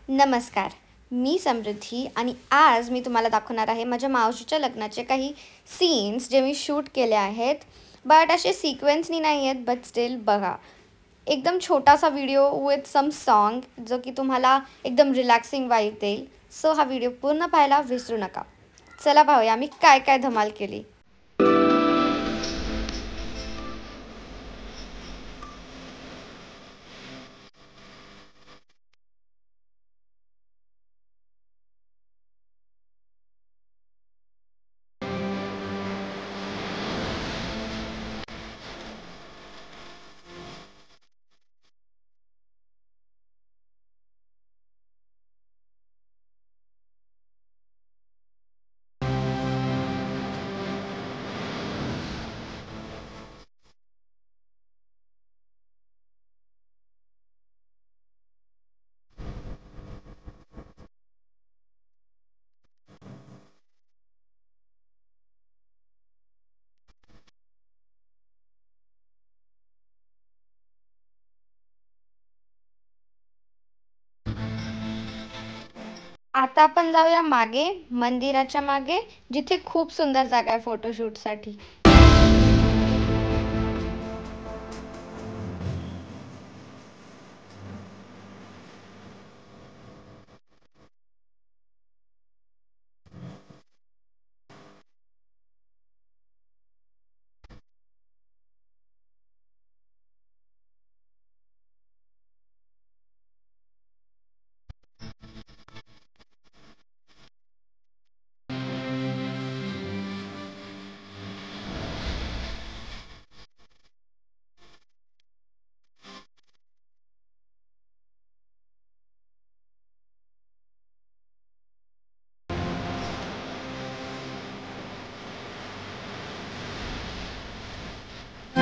नमस्कार. मी समृद्धी आणि आज मी तुम्हाला दाखवणार आहे माझ्या मावशीच्या लग्नाचे काही सीन्स जे मी शूट केले आहेत. बट असे सिक्वेन्सनी नाही आहेत, बट स्टिल बघा. एकदम छोटासा व्हिडिओ विथ सम सॉन्ग जो की तुम्हाला एकदम रिलॅक्सिंग वाईब देईल. सो हा व्हिडिओ पूर्ण पाहायला विसरू नका. चला पाहूया आम्ही काय काय धमाल केली. आता आपण जाऊया मागे, मंदिराच्या मागे, जिथे खूप सुंदर जागा आहे फोटोशूटसाठी.